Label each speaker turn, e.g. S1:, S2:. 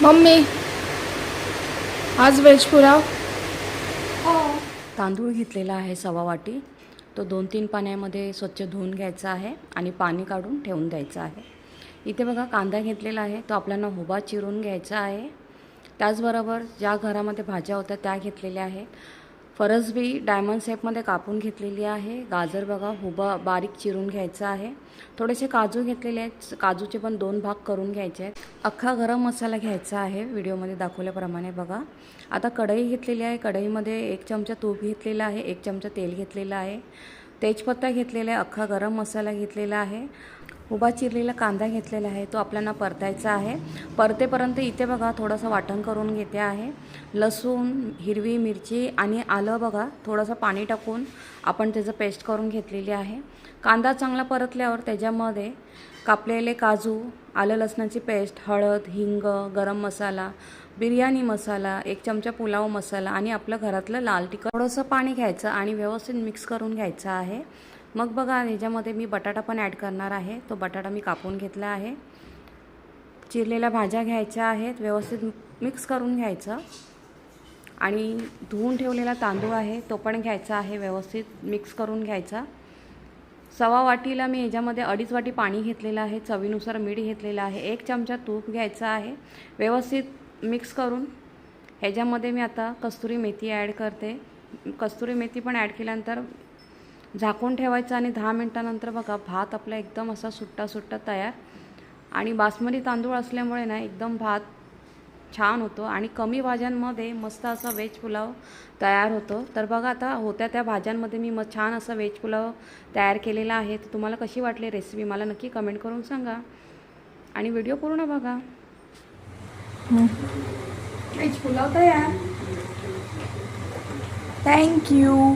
S1: Mummy आज veg pulao.
S2: तांदूळ घेतलेला आहे 1.25 वाटी. तो 2-3 पाण्यामध्ये स्वच्छ धुवून घ्यायचा आहे आणि पाणी काढून ठेवून द्यायचं आहे. इथे बघा कांदा घेतलेला आहे, तो आपल्याला उभा चिरून घ्यायचा आहे. त्याचबरोबर ज्या घरामध्ये भाज्या होत्या त्या घेतलेल्या आहेत. फरसबी डायमंड शेपमध्ये कापून घेतलेली आहे. गाजर बघा उभा बारीक चिरून घ्यायचा आहे. थोडेसे काजू घेतलेले आहेत, काजूचे पण 2 भाग करून घ्यायचे आहेत. अख्खा गरम मसाला घ्यायचा आहे व्हिडिओमध्ये दाखवल्याप्रमाणे बघा. आता कढई घेतलेली आहे, कढईमध्ये 1 चमचा तूप घेतलेला आहे, 1 चमचा तेल घेतलेला आहे, तेजपत्ता घेतलेला आहे, अख्खा गरम मसाला घेतलेला आहे, उभा चिरलेला कांदा घेतलेला आहे, तो आपल्याला परतायचा आहे. परतेपर्यंत इथे बघा थोडंसं वाटण करून घेते आहे. लसूण, हिरवी मिरची आणि आलं बघा थोडंसं पाणी टाकून आपण त्याचं पेस्ट करून घेतलेली आहे. कांदा चांगला परतल्यावर त्याच्यामध्ये कापलेले काजू, आलं लसणाची पेस्ट, हळद, हिंग, गरम मसाला, बिर्याणी मसाला, 1 चमचा पुलाव मसाला आणि आपलं घरातलं लाल तिखट थोडंसं पाणी घ्यायचं आणि व्यवस्थित मिक्स करून घ्यायचं आहे. मग बघा ह्याच्यामध्ये मी बटाटा पण ॲड करणार आहे. तो बटाटा मी कापून घेतला आहे. चिरलेल्या भाज्या घ्यायच्या आहेत, व्यवस्थित मिक्स करून घ्यायचं आणि धुवून ठेवलेला तांदूळ आहे तो पण घ्यायचा आहे, व्यवस्थित मिक्स करून घ्यायचा. 1.25 वाटीला मी ह्याच्यामध्ये 2.5 वाटी पाणी घेतलेलं आहे, चवीनुसार मीठ घेतलेलं आहे, 1 चमचा तूप घ्यायचा आहे. व्यवस्थित मिक्स करून ह्याच्यामध्ये मी आता कस्तुरी मेथी ॲड करते. कस्तुरी मेथी पण ॲड केल्यानंतर झाकून ठेवायचं आणि 10 मिनटानंतर बघा भात आपला एकदम असा सुट्टा सुट्टा तयार. आणि बासमती तांदूळ असल्यामुळे ना एकदम भात छान होतो आणि कमी भाज्यांमध्ये मस्त असा व्हेज पुलाव तयार होतो. तर बघा आता होत्या त्या भाज्यांमध्ये मी छान असा व्हेज पुलाव तयार केलेला आहे. तर तुम्हाला कशी वाटली रेसिपी मला नक्की कमेंट करून सांगा आणि व्हिडिओ पूर्ण बघा.
S1: व्हेज पुलाव तयार. थँक्यू.